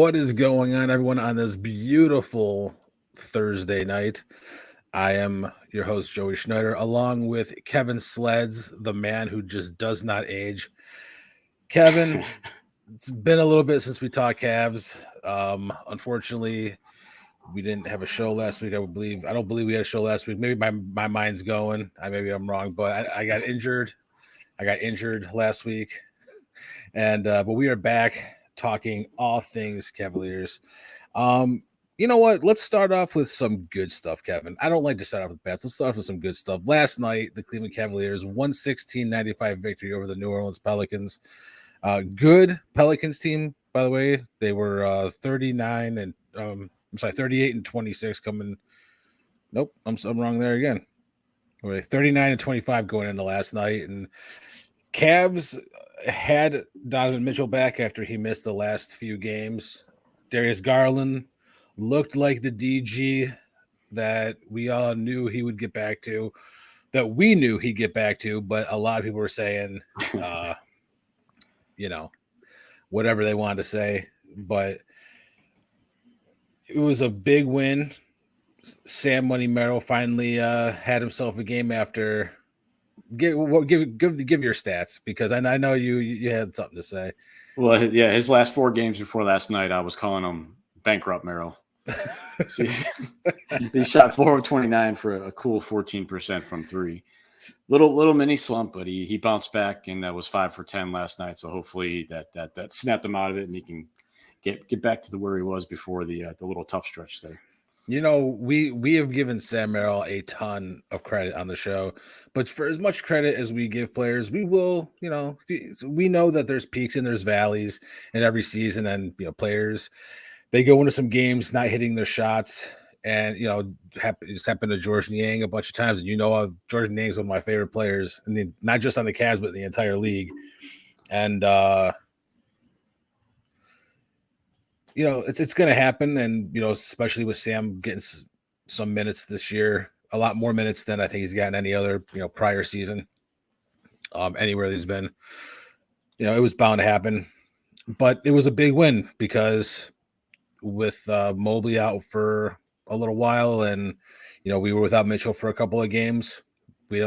What is going on, everyone, on this beautiful Thursday night? I am your host, Joey Schneider, along with Kevin Sledz, the man who just does not age. Kevin, it's been a little bit since we talked Cavs. Unfortunately, we didn't have a show last week. I don't believe we had a show last week. Maybe my mind's going. Maybe I'm wrong, but I got injured. I got injured last week, and but we are back talking all things Cavaliers. You know what? Let's start off with some good stuff, Kevin. I don't like to start off with bats. Let's start off with some good stuff. Last night, the Cleveland Cavaliers 116-95 victory over the New Orleans Pelicans. Good Pelicans team, by the way. They were 38 and 26 coming. Nope, I'm wrong there again. 39 and 25 going into last night, and Cavs had Donovan Mitchell back after he missed the last few games. Darius Garland looked like the DG that we all knew he would get back to, that we knew he'd get back to, but a lot of people were saying, whatever they wanted to say. But it was a big win. Sam Money Merrill finally had himself a game after. Give your stats, because I know you had something to say. Well, yeah, his last 4 games before last night, I was calling him bankrupt Merrill. See, he shot 4 of 29 for a cool 14% from 3. Little mini slump, but he bounced back and that was 5 for 10 last night. So hopefully that snapped him out of it and he can get back to where he was before the little tough stretch there. You know, we have given Sam Merrill a ton of credit on the show, but for as much credit as we give players, we will, we know that there's peaks and there's valleys in every season, and players, they go into some games not hitting their shots, and it's happened to George Niang a bunch of times, and George Niang is one of my favorite players, and not just on the Cavs but in the entire league, and it's going to happen. And, especially with Sam getting some minutes this year, a lot more minutes than I think he's gotten any other, prior season, anywhere he's been, it was bound to happen. But it was a big win because with Mobley out for a little while and, we were without Mitchell for a couple of games, we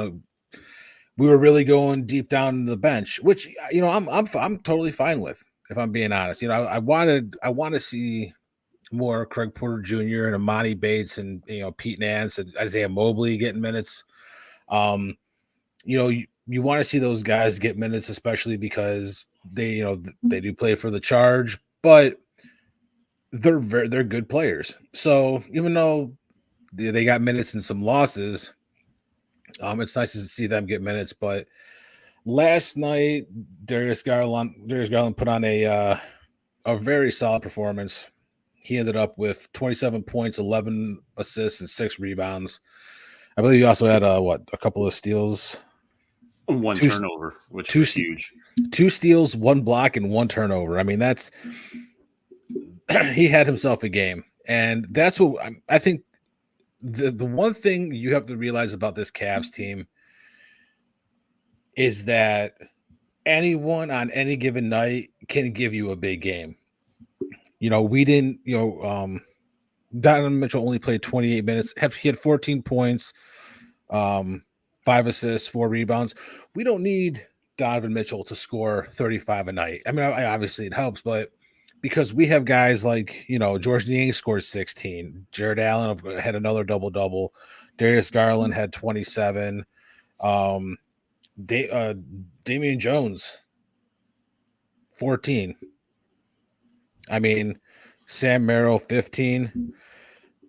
were really going deep down the bench, which, I'm totally fine with. If I'm being honest, I want to see more Craig Porter Jr. and Amani Bates and Pete Nance and Isaiah Mobley getting minutes. You want to see those guys get minutes, especially because they do play for the Charge, but they're good players. So even though they got minutes and some losses, it's nice to see them get minutes, but. Last night, Darius Garland put on a very solid performance. He ended up with 27 points, 11 assists, and 6 rebounds. I believe he also had a couple of steals, one turnover, which was huge. 2 steals, 1 block, and 1 turnover. I mean, he had himself a game, and that's what I think. The one thing you have to realize about this Cavs team is that anyone on any given night can give you a big game. We didn't, Donovan Mitchell only played 28 minutes. He had 14 points, 5 assists, 4 rebounds. We don't need Donovan Mitchell to score 35 a night. I mean, obviously it helps, but because we have guys like, George Niang scored 16. Jared Allen had another double-double. Darius Garland had 27. Damian Jones 14. I mean, Sam Merrill 15.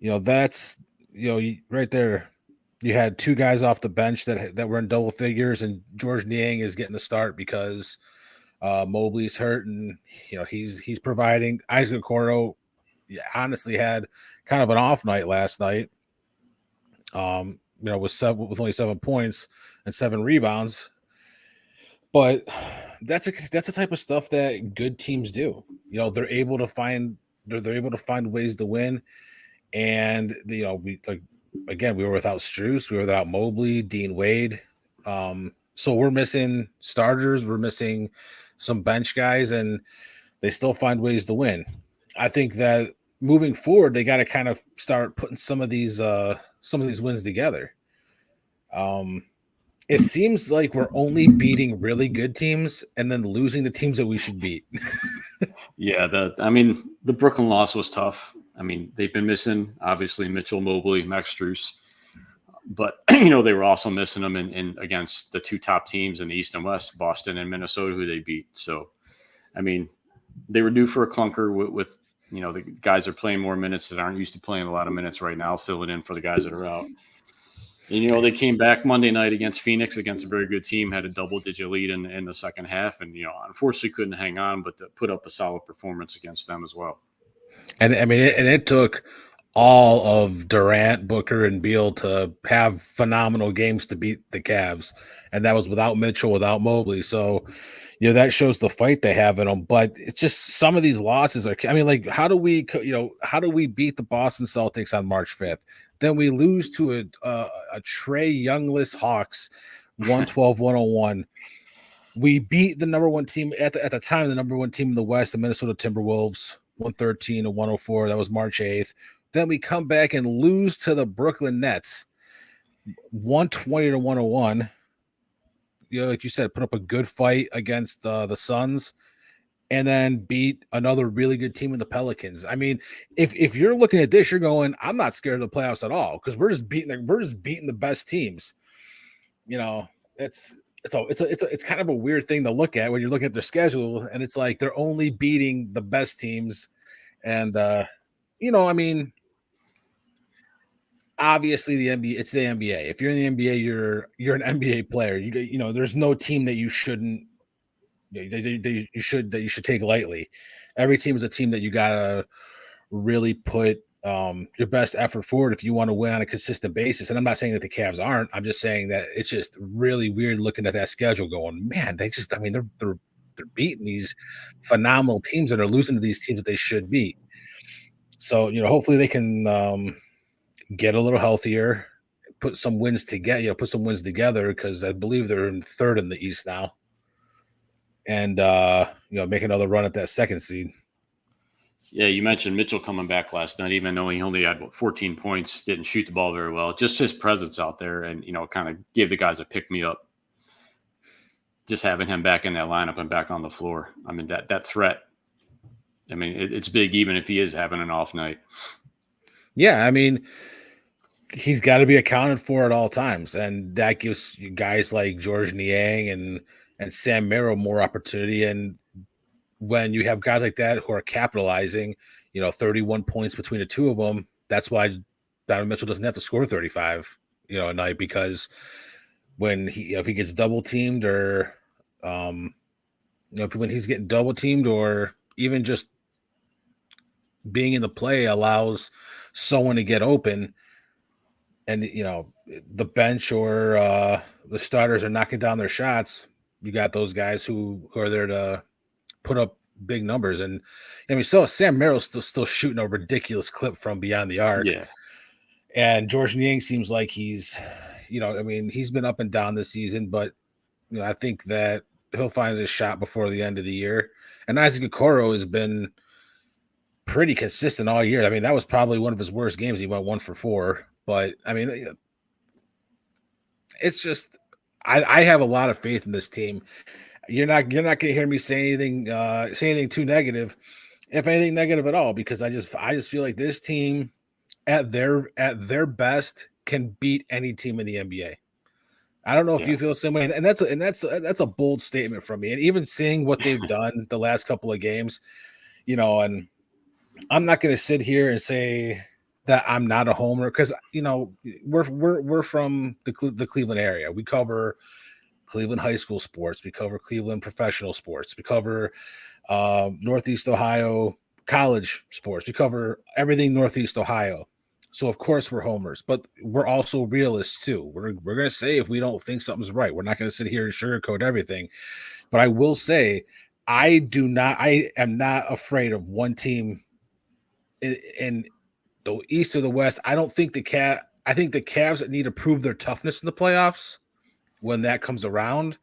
That's right there. You had 2 guys off the bench that were in double figures, and George Niang is getting the start because Mobley's hurt, and he's providing. Isaac Okoro honestly had kind of an off night last night. With only 7 points and 7 rebounds, but that's the type of stuff that good teams do. They're able to find ways to win, and we were without Strus, we were without Mobley, Dean Wade, so we're missing starters, we're missing some bench guys, and they still find ways to win. I think that moving forward, they got to kind of start putting some of these wins together. It seems like we're only beating really good teams and then losing the teams that we should beat. Yeah, the Brooklyn loss was tough. I mean, they've been missing obviously Mitchell Mobley, Max Strus, but they were also missing them in against the two top teams in the East and West, Boston and Minnesota, who they beat. So, I mean, they were due for a clunker with the guys are playing more minutes that aren't used to playing a lot of minutes right now, filling in for the guys that are out. And, they came back Monday night against Phoenix, against a very good team, had a double-digit lead in the second half, and, unfortunately couldn't hang on, but to put up a solid performance against them as well. And, I mean, it took all of Durant, Booker, and Beal to have phenomenal games to beat the Cavs, and that was without Mitchell, without Mobley. So, that shows the fight they have in them. But it's just some of these losses are. I mean, like, how do we beat the Boston Celtics on March 5th? Then we lose to a Trae Youngless Hawks, 112-101. We beat the number one team at the time, the number one team in the West, the Minnesota Timberwolves, 113-104. That was March 8th. Then we come back and lose to the Brooklyn Nets, 120-101. Like you said, put up a good fight against the Suns, and then beat another really good team in the Pelicans. I mean, if you're looking at this, you're going, I'm not scared of the playoffs at all because we're just beating the best teams. It's kind of a weird thing to look at when you're looking at their schedule, and it's like they're only beating the best teams, and I mean, obviously the NBA, it's the NBA. If you're in the NBA, you're an NBA player. There's no team that you shouldn't you should take lightly. Every team is a team that you gotta really put your best effort forward if you want to win on a consistent basis. And I'm not saying that the Cavs aren't. I'm just saying that it's just really weird looking at that schedule going, man, they're beating these phenomenal teams and are losing to these teams that they should beat. So, hopefully they can get a little healthier, put some wins together, because I believe they're in third in the East now. And make another run at that second seed. Yeah, you mentioned Mitchell coming back last night, even though he only had 14 points, didn't shoot the ball very well. Just his presence out there and, kind of gave the guys a pick-me-up. Just having him back in that lineup and back on the floor. I mean, that threat, I mean, it's big even if he is having an off night. Yeah, I mean, he's got to be accounted for at all times. And that gives guys like George Niang and Sam Merrill more opportunity. And when you have guys like that who are capitalizing, 31 points between the two of them, that's why Donovan Mitchell doesn't have to score 35, a night, because when if he gets double teamed or, when he's getting double teamed or even just being in the play allows someone to get open and, the bench or the starters are knocking down their shots, you got those guys who are there to put up big numbers. And I mean, still Sam Merrill's still shooting a ridiculous clip from beyond the arc. Yeah. And George Niang seems like he's been up and down this season, but I think that he'll find his shot before the end of the year. And Isaac Okoro has been pretty consistent all year. I mean, that was probably one of his worst games. He went 1 for 4, but I mean, it's just, I have a lot of faith in this team. You're not going to hear me say anything too negative, if anything negative at all, because I just feel like this team at their best can beat any team in the NBA. I don't know if you feel the same way, and that's a bold statement from me. And even seeing what they've done the last couple of games, and I'm not going to sit here and say that I'm not a homer because we're from the Cleveland area. We cover Cleveland high school sports. We cover Cleveland professional sports. We cover Northeast Ohio college sports. We cover everything Northeast Ohio. So of course we're homers, but we're also realists too. We're going to say if we don't think something's right. We're not going to sit here and sugarcoat everything. But I will say I am not afraid of one team in the East or the West. I think the Cavs need to prove their toughness in the playoffs when that comes around,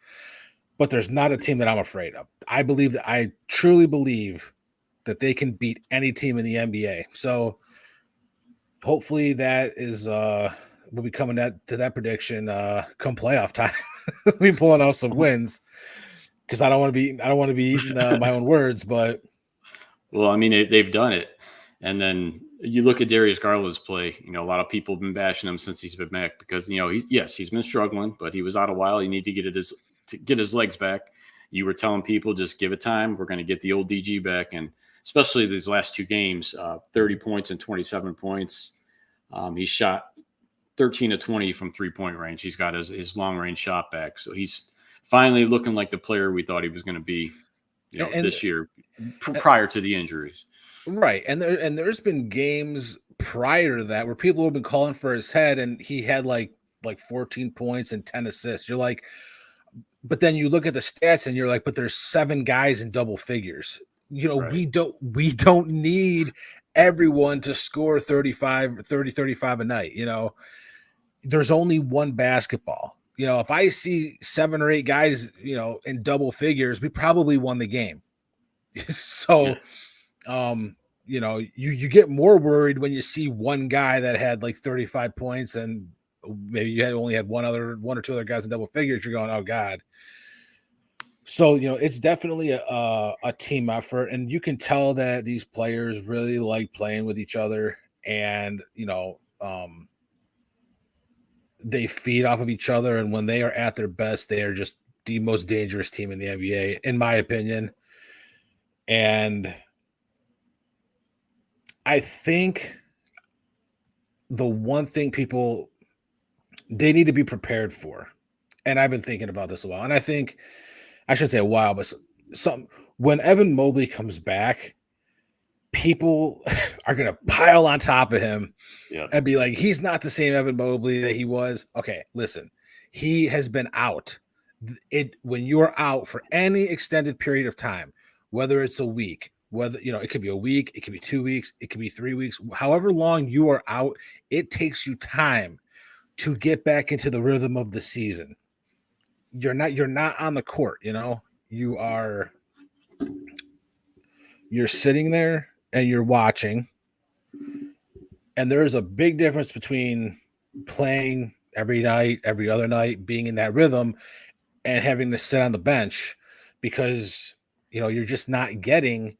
but there's not a team that I'm afraid of. I truly believe that they can beat any team in the NBA. So hopefully that is we'll be coming to that prediction come playoff time. We'll be pulling out some wins because I don't want to be eating my own words, but well, I mean they've done it. And then you look at Darius Garland's play. You know, a lot of people have been bashing him since he's been back because he's been struggling, but he was out a while. You need to get his legs back. You were telling people just give it time. We're going to get the old DG back, and especially these last 2 games, 30 points and 27 points. He shot 13 of 20 from 3-point range. He's got his long range shot back, so he's finally looking like the player we thought he was going to be, this year prior to the injuries. Right, and there's been games prior to that where people have been calling for his head, and he had like 14 points and 10 assists. You're like, but then you look at the stats and you're like, but there's 7 guys in double figures. Right. we don't need everyone to score 30, 35 a night. There's only one basketball. If I see 7 or 8 guys, in double figures, we probably won the game. So, you get more worried when you see one guy that had like 35 points and maybe you only had one or two other guys in double figures. You're going, oh God. So, it's definitely a team effort, and you can tell that these players really like playing with each other, and, they feed off of each other. And when they are at their best, they are just the most dangerous team in the NBA, in my opinion. And I think the one thing they need to be prepared for, and I've been thinking about this a while, and I think I shouldn't say a while, but when Evan Mobley comes back, people are going to pile on top of him and be like, he's not the same Evan Mobley that he was. Okay, listen, he has been out. When you're out for any extended period of time, whether it's a week, it could be a week, it could be 2 weeks, it could be 3 weeks, however long you are out, it takes you time to get back into the rhythm of the season. You're not on the court, you're sitting there and you're watching, and there's a big difference between playing every night, every other night, being in that rhythm, and having to sit on the bench because you're just not getting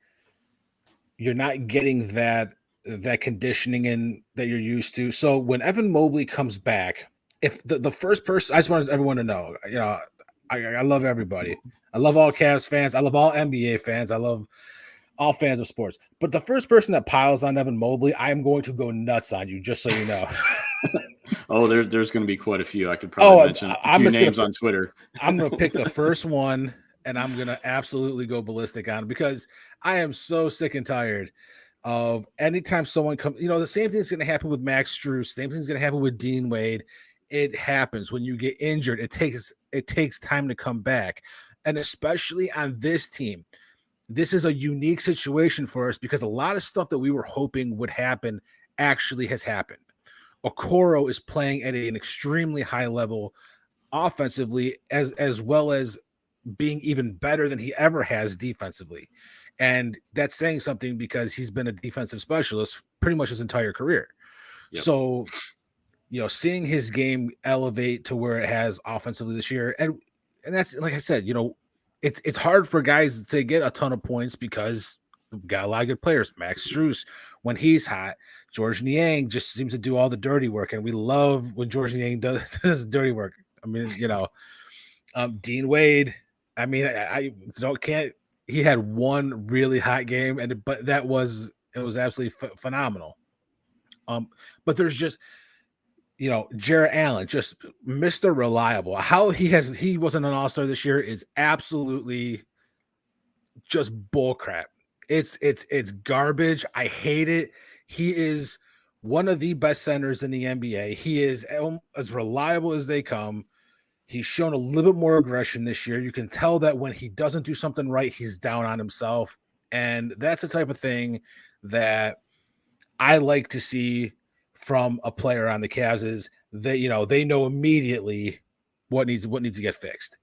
that conditioning in that you're used to. So when Evan Mobley comes back, if the first person, I just want everyone to know, I love everybody. I love all Cavs fans. I love all NBA fans. I love all fans of sports. But the first person that piles on Evan Mobley, I am going to go nuts on you, just so you know. Oh, there's going to be quite a few. I could probably mention a few names on Twitter. I'm going to pick the first one, and I'm going to absolutely go ballistic on it because I am so sick and tired of anytime someone comes. The same thing's going to happen with Max Strus. Same thing's going to happen with Dean Wade. It happens when you get injured. It takes time to come back, and especially on this team. This is a unique situation for us because a lot of stuff that we were hoping would happen actually has happened. Okoro is playing at an extremely high level offensively, as well as being even better than he ever has defensively. And that's saying something because he's been a defensive specialist pretty much his entire career. Yep. So, seeing his game elevate to where it has offensively this year, and that's, like I said, it's hard for guys to get a ton of points because we've got a lot of good players. Max Strus, when he's hot, George Niang just seems to do all the dirty work, and we love when George Niang does dirty work. I mean, Dean Wade. I mean, he had one really hot game, but it was absolutely phenomenal. But there's just, Jarrett Allen, just Mr. Reliable. How he wasn't an all-star this year is absolutely just bullcrap. It's garbage. I hate it. He is one of the best centers in the NBA. He is as reliable as they come. He's shown a little bit more aggression this year. You can tell that when he doesn't do something right, he's down on himself. And that's the type of thing that I like to see from a player on the Cavs, is that, they know immediately what needs to get fixed.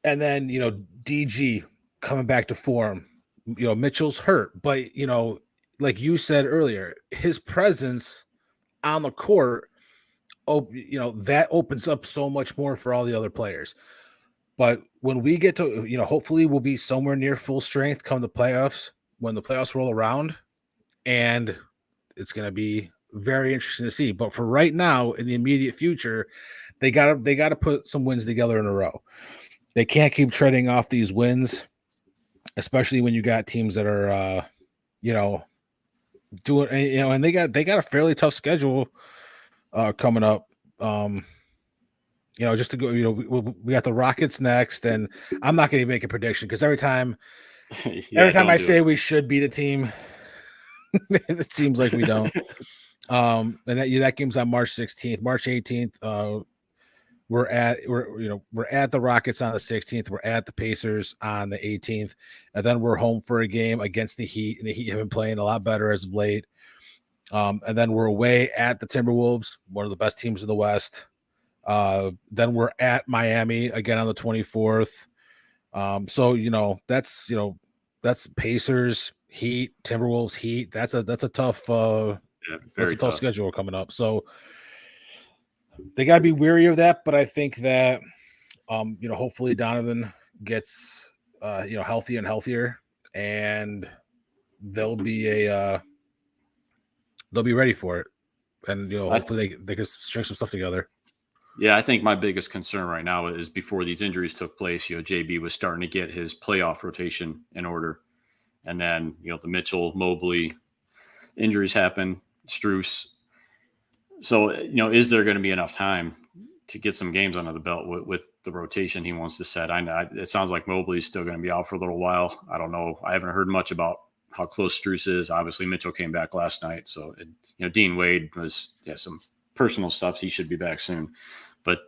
And then, DG coming back to form, Mitchell's hurt, but like you said earlier, his presence on the court, that opens up so much more for all the other players. But when we get to, hopefully we'll be somewhere near full strength come the playoffs, when the playoffs roll around, and it's going to be very interesting to see. But for right now, in the immediate future, they gotta put some wins together in a row. They can't keep trading off these wins, especially when you got teams that are, doing, and they got a fairly tough schedule coming up. Just to go, we got the Rockets next, and I'm not going to make a prediction because every time I say we should beat a team, it seems like we don't. And that game's on March 16th, March 18th. We're at the Rockets on the 16th. We're at the Pacers on the 18th, and then we're home for a game against the Heat. And the Heat have been playing a lot better as of late. And then we're away at the Timberwolves, one of the best teams in the West. Then we're at Miami again on the 24th. So that's Pacers, Heat, Timberwolves, Heat. That's a tough tough schedule coming up. So they got to be weary of that, but I think that hopefully Donovan gets healthy and healthier, and they'll be ready for it, and hopefully they can string some stuff together. Yeah, I think my biggest concern right now is before these injuries took place, JB was starting to get his playoff rotation in order, and then the Mitchell, Mobley injuries happen, Strus. So, is there going to be enough time to get some games under the belt with the rotation he wants to set? I know it sounds like Mobley is still going to be out for a little while. I don't know. I haven't heard much about how close Strus is. Obviously, Mitchell came back last night. So, Dean Wade was some personal stuff. He should be back soon. But,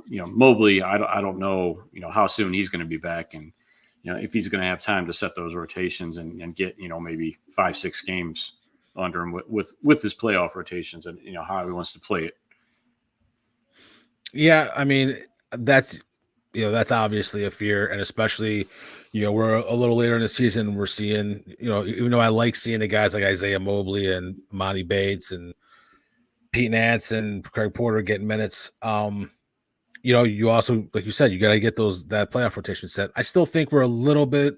Mobley, I don't know, how soon he's going to be back. And, if he's going to have time to set those rotations and get, maybe 5-6 games under him with his playoff rotations and how he wants to play it. Yeah, I mean that's obviously a fear, and especially we're a little later in the season. We're seeing even though I like seeing the guys like Isaiah Mobley and Monty Bates and Pete Nance and Craig Porter getting minutes. You also, like you said, you got to get that playoff rotation set. I still think we're a little bit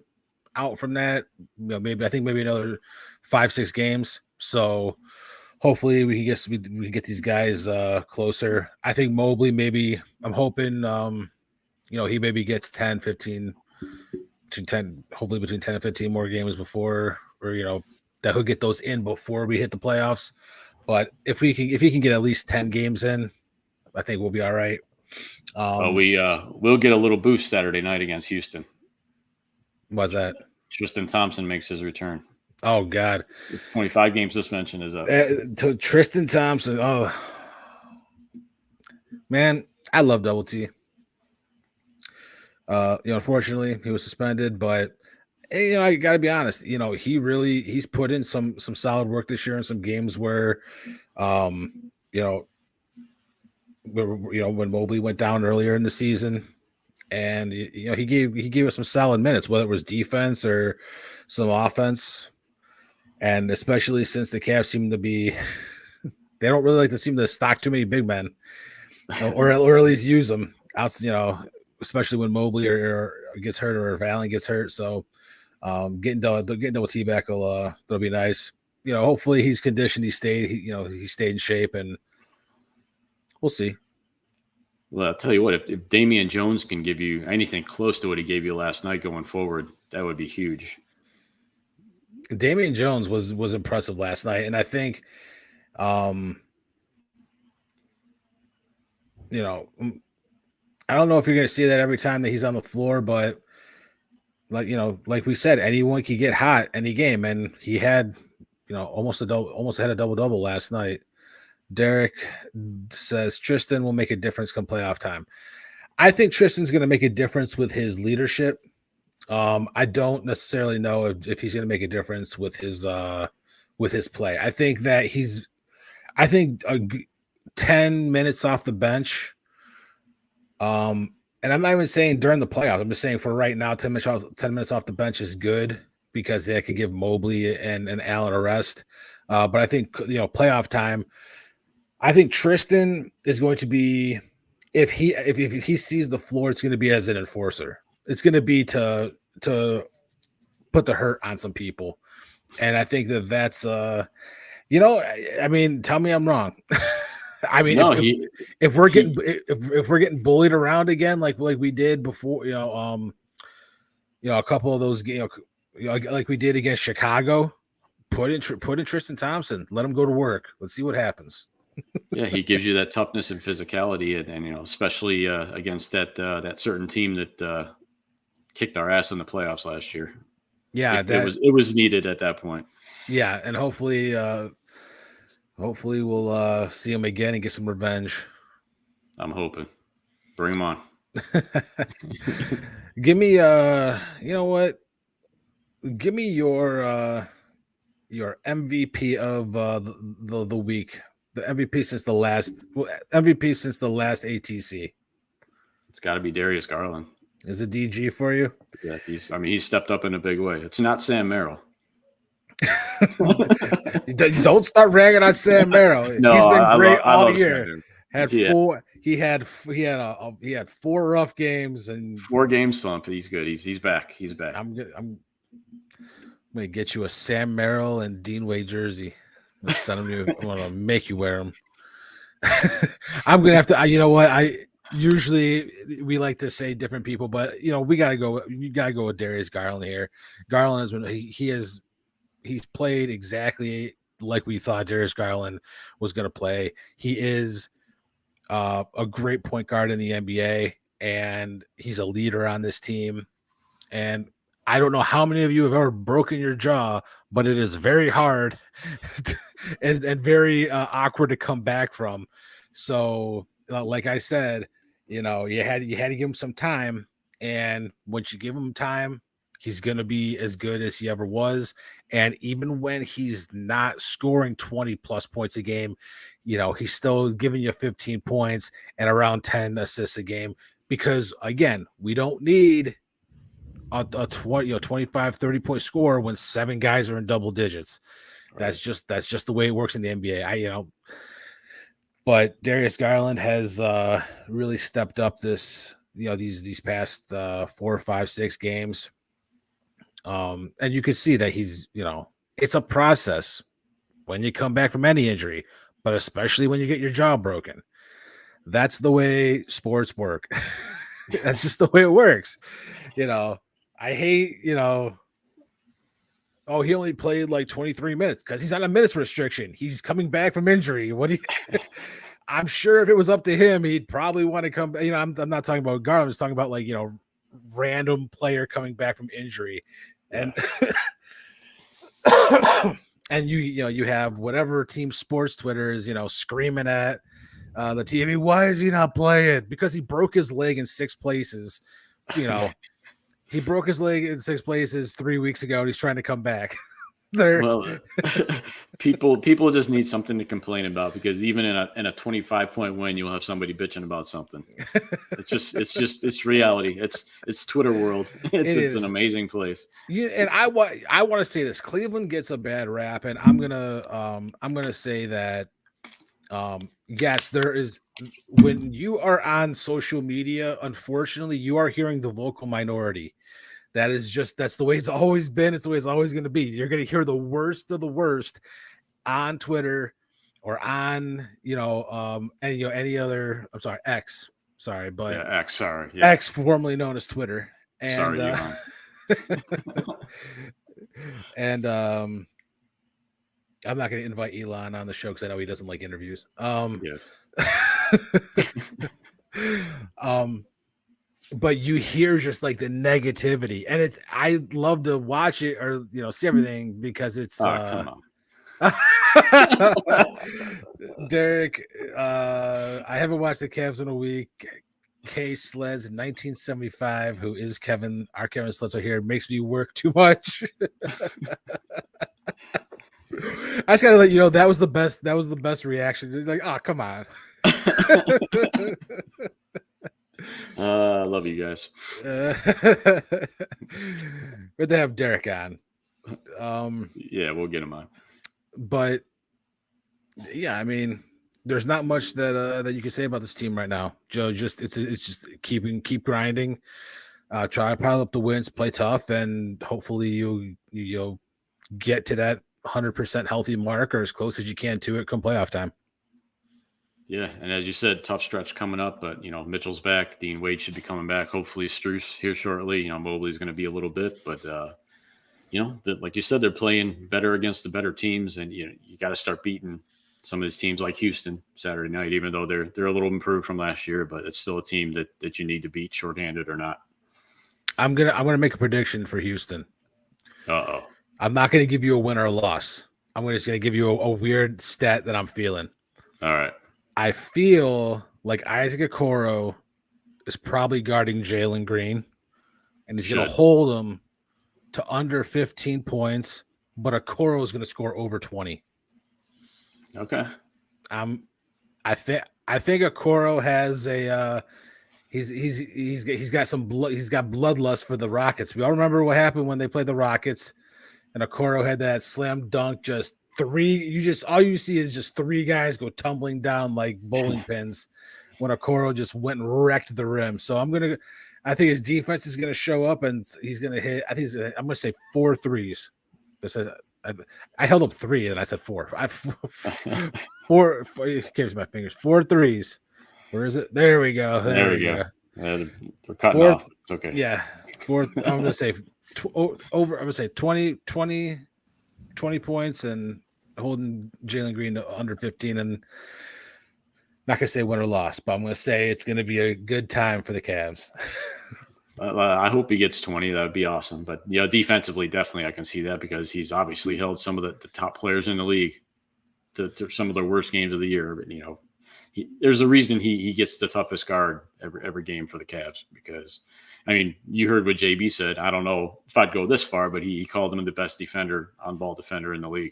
out from that. Maybe another 5-6 games. So hopefully we can get these guys closer. I think Mobley, maybe I'm hoping he maybe gets 10, 15 to 10, hopefully between 10 and 15 more games before, or that he'll get those in before we hit the playoffs. But if he can get at least 10 games in, I think we'll be all right. We'll get a little boost Saturday night against Houston. Why's that? Tristan Thompson makes his return. Oh God! 25 game suspension is up. To Tristan Thompson. Oh man, I love Double T. Unfortunately, he was suspended, but I got to be honest. He's put in some solid work this year in some games where, when Mobley went down earlier in the season, and he gave us some solid minutes, whether it was defense or some offense. And especially since the Cavs seem to be, they don't really like to seem to stock too many big men, or at least use them. Especially when Mobley or gets hurt or if Allen gets hurt. So getting Double T back that'll be nice. Hopefully he's conditioned. He stayed in shape, and we'll see. Well, I'll tell you what, if Damian Jones can give you anything close to what he gave you last night going forward, that would be huge. Damian Jones was impressive last night, and I think, I don't know if you're going to see that every time that he's on the floor, but like we said, anyone can get hot any game, and he had, almost had a double last night. Derek says Tristan will make a difference come playoff time. I think Tristan's going to make a difference with his leadership. I don't necessarily know if he's going to make a difference with his play. I think that 10 minutes off the bench. And I'm not even saying during the playoffs. I'm just saying for right now, 10 minutes off the bench is good. because they could give Mobley and Allen a rest. But I think, playoff time, I think Tristan is going to be, if he sees the floor, it's going to be as an enforcer. It's going to be to put the hurt on some people. And I think that's I mean, tell me I'm wrong. I mean, No, if we're getting bullied around again, like we did before, a couple of those games, like we did against Chicago, put in Tristan Thompson, let him go to work. Let's see what happens. Yeah, he gives you that toughness and physicality, and especially against that certain team that kicked our ass in the playoffs last year. Yeah, it was needed at that point. Yeah, and hopefully we'll see him again and get some revenge. I'm hoping. Bring him on. Give me you know what? Give me your MVP of the week. The MVP since the last ATC. It's got to be Darius Garland. Is it DG for you? Yeah, he's stepped up in a big way. It's not Sam Merrill. Don't start ragging on Sam Merrill. No, he's been great all year. He had 4 rough games and 4 game slump. He's good. He's back. He's back. I'm gonna get you a Sam Merrill and Dean Wade jersey. I'm gonna make you wear them. I'm gonna have to. You know what? Usually we like to say different people, but we gotta go. You gotta go with Darius Garland here. Garland has been. He's played exactly like we thought Darius Garland was going to play. He is a great point guard in the NBA, and he's a leader on this team. And I don't know how many of you have ever broken your jaw, but it is very hard and very awkward to come back from. So, like I said, you had to give him some time, and once you give him time, he's going to be as good as he ever was. And even when he's not scoring 20 plus points a game, he's still giving you 15 points and around 10 assists a game, because again, we don't need a 25, 30 point score when 7 guys are in double digits. Right. That's just the way it works in the NBA. But Darius Garland has really stepped up this, these past 4, 5, 6 games. And you can see that he's, it's a process when you come back from any injury, but especially when you get your jaw broken. That's the way sports work. That's just the way it works. I hate, oh, he only played like 23 minutes because he's on a minutes restriction. He's coming back from injury. I'm sure if it was up to him, he'd probably want to come. I'm not talking about Garland. I'm just talking about random player coming back from injury. And and you have whatever team sports Twitter is screaming at the TV, why is he not playing? Because he broke his leg in 6 places. He broke his leg in 6 places 3 weeks ago, and he's trying to come back. Well, people just need something to complain about, because even in a 25-point win, you'll have somebody bitching about something. It's reality. It's Twitter world. It's an amazing place. Yeah, and I want to say this: Cleveland gets a bad rap, and I'm gonna say that yes, there is. When you are on social media, unfortunately, you are hearing the vocal minority. That's the way it's always been. It's the way it's always going to be. You're going to hear the worst of the worst on Twitter or on, any other, I'm sorry, X. Sorry, but yeah, X, sorry. Yeah. X, formerly known as Twitter. And, sorry, and I'm not going to invite Elon on the show because I know he doesn't like interviews. Yeah. But you hear just like the negativity, and I love to watch it or see everything because it's come on. Derek, I haven't watched the Cavs in a week. K Sledz in 1975, who is our Kevin Sledz here, makes me work too much. I just gotta let you know that was the best reaction. It's like, oh, come on. I love you guys. Good to have Derek on. Yeah, we'll get him on. But yeah, I mean, there's not much that you can say about this team right now, Joe. Just it's just keep grinding, try to pile up the wins, play tough, and hopefully you'll get to that 100% healthy mark or as close as you can to it come playoff time. Yeah, and as you said, tough stretch coming up, but Mitchell's back. Dean Wade should be coming back. Hopefully, Struce here shortly. Mobley's going to be a little bit, but like you said, they're playing better against the better teams, and you got to start beating some of these teams like Houston Saturday night, even though they're a little improved from last year, but it's still a team that you need to beat, shorthanded or not. I'm gonna make a prediction for Houston. Uh-oh. I'm not gonna give you a win or a loss. I'm just gonna give you a weird stat that I'm feeling. All right. I feel like Isaac Okoro is probably guarding Jalen Green, and he's going to hold him to under 15 points, but Okoro is going to score over 20. Okay. I think Okoro has a he's got some blood. He's got bloodlust for the Rockets. We all remember what happened when they played the Rockets, and Okoro had that slam dunk, just all you see is just three guys go tumbling down like bowling pins when Okoro just went and wrecked the rim. So I think his defense is gonna show up and he's gonna hit. I'm gonna say 4 threes. I held up 3 and I said 4. Four. It came to my fingers. 4 threes. Where is it? There we go. There we go. We're cutting off. It's okay. Yeah. 4. I'm gonna say over. I'm gonna say 20 points and holding Jalen Green to under 15, and not gonna say win or loss, but I'm gonna say it's gonna be a good time for the Cavs. I hope he gets 20. That would be awesome. But defensively, definitely I can see that because he's obviously held some of the top players in the league to some of the worst games of the year. But there's a reason he gets the toughest guard every game for the Cavs because. I mean, you heard what JB said. I don't know if I'd go this far, but he called him the best defender, on-ball defender in the league.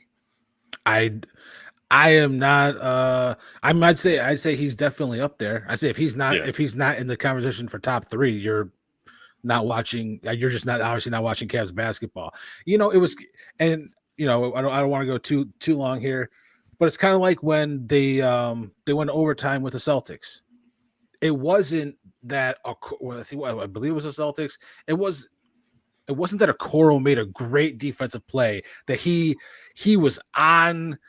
I am not. I'd say he's definitely up there. I say if he's not in the conversation for top 3, you're not watching. You're just not obviously not watching Cavs basketball. It was, and I don't want to go too long here, but it's kind of like when they went overtime with the Celtics. It wasn't that I believe it was the Celtics. It wasn't that Okoro made a great defensive play that he was on.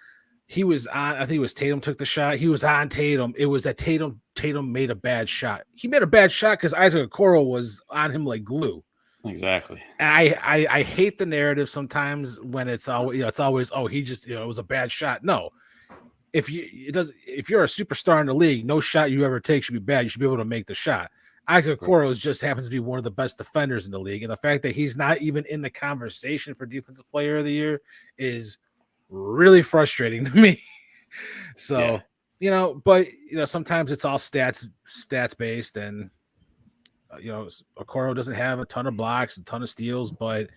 I think it was Tatum took the shot. He was on Tatum. It was that Tatum made a bad shot. He made a bad shot because Isaac Okoro was on him like glue. Exactly. And I hate the narrative sometimes when it's always he just it was a bad shot. No. If you're a superstar in the league, no shot you ever take should be bad. You should be able to make the shot. Isaac Okoro just happens to be one of the best defenders in the league, and the fact that he's not even in the conversation for Defensive Player of the Year is really frustrating to me. So, but sometimes it's all stats based, and Okoro doesn't have a ton of blocks, a ton of steals, but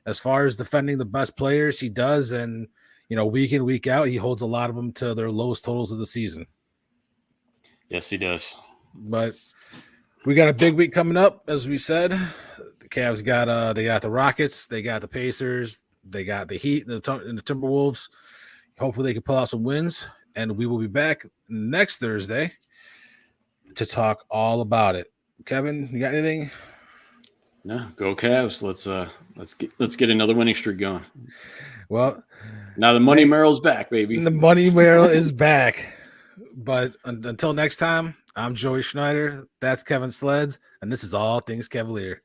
as far as defending the best players, he does, and week in, week out, he holds a lot of them to their lowest totals of the season. Yes, he does. But we got a big week coming up, as we said. The Cavs got the Rockets, they got the Pacers, they got the Heat and the Timberwolves. Hopefully they can pull out some wins, and we will be back next Thursday to talk all about it. Kevin, you got anything? No, go Cavs. Let's get another winning streak going. Well, now the Money Merrill's back, baby. The Money Merrill is back. But until next time, I'm Joey Schneider. That's Kevin Sledz, and this is All Things Cavalier.